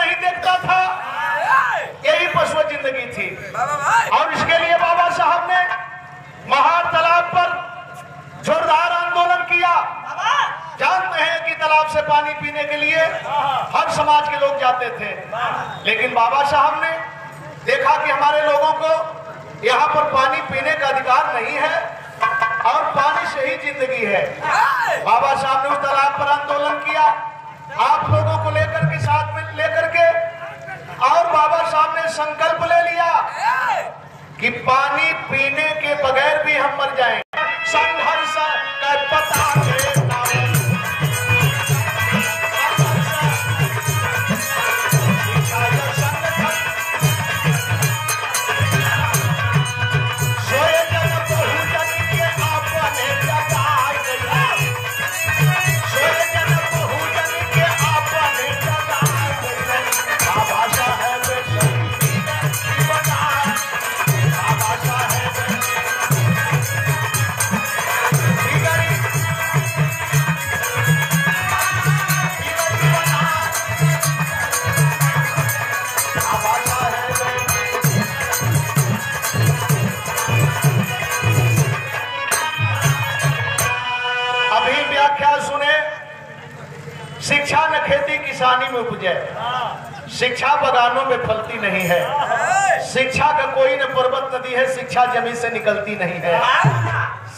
नहीं देखता था, यही पशु जिंदगी थी। और इसके लिए बाबा साहब ने महार तालाब पर जोरदार आंदोलन किया। जानते हैं कि तालाब से पानी पीने के लिए हर समाज के लोग जाते थे, लेकिन बाबा साहब ने देखा कि हमारे लोगों को यहाँ पर पानी पीने का अधिकार नहीं है और पानी से ही जिंदगी है। बाबा साहब ने उस तालाब पर आंदोलन किया, आप लोगों को लेकर के साथ में लेकर के, और बाबा साहब ने संकल्प ले लिया कि पानी पीने के बगैर भी हम मर जाएंगे। संघर्ष का पता शिक्षा न खेती किसानी में उपजे, शिक्षा बगानों में फलती नहीं है। शिक्षा का कोई न पर्वत नदी है, शिक्षा जमीन से निकलती नहीं है।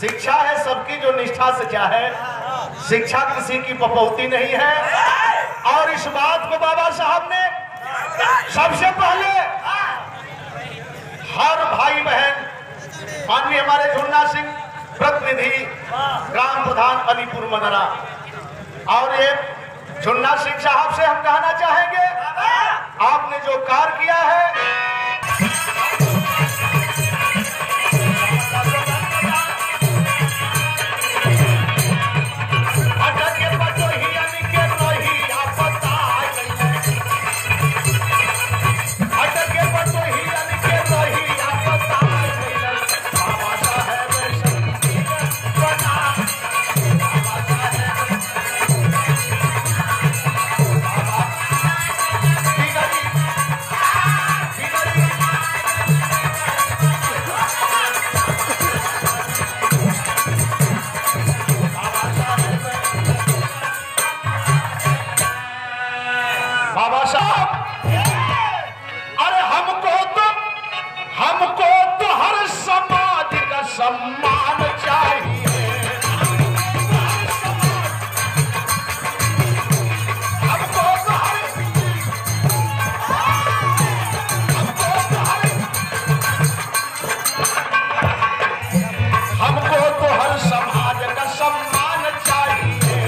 शिक्षा है सबकी जो निष्ठा से चाहे, शिक्षा किसी की पपौती नहीं है। और इस बात को बाबा साहब ने सबसे पहले हर भाई बहन, माननीय हमारे झुन्ना सिंह प्रतिनिधि ग्राम प्रधान अलीपुर मनरा, और ये झुन्ना सिंह साहब से हम कहना चाहेंगे, आपने जो कार्य किया है बाबा साहब, अरे हमको तो हर समाज का सम्मान चाहिए। हमको तो हर समाज का सम्मान चाहिए।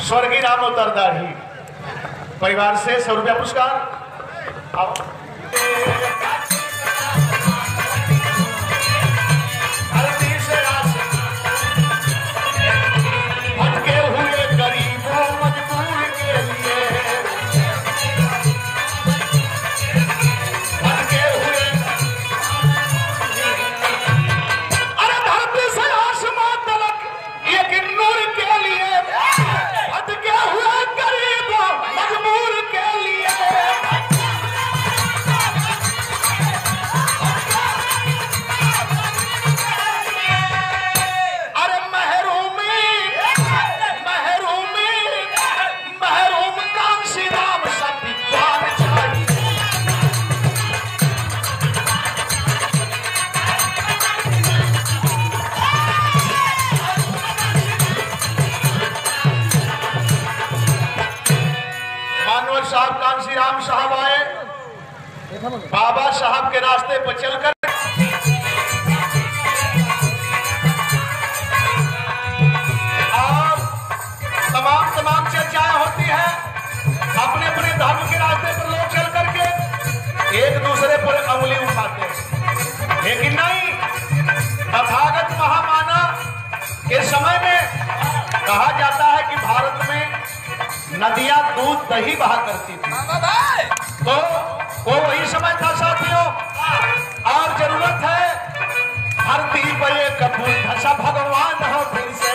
स्वर्गीय राम उत्तरदारी परिवार से 100 रुपया पुरस्कार। साहब कांसी राम साहब आए, बाबा साहब के रास्ते पर चलकर लेकिन नहीं, तथागत महामाना के समय में कहा जाता है कि भारत में नदियां दूध दही बहा करती थी। तो वो वही समय था साथियों, और जरूरत है धरती पर एक धसा भगवान हो फिर से।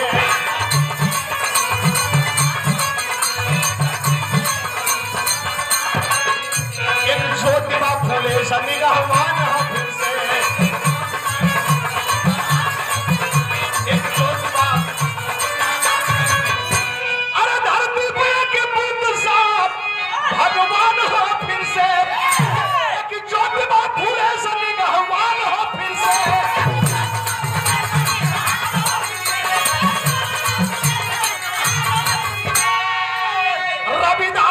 एक ज्योतिबा फूले सनिगहवान हो फिर से। एक ज्योतिबा, अरे धरती पर एक बुद्ध साहब भगवान हो फिर से। एक ज्योतिबा फूले सनिगहवान हो फिर से। रविदास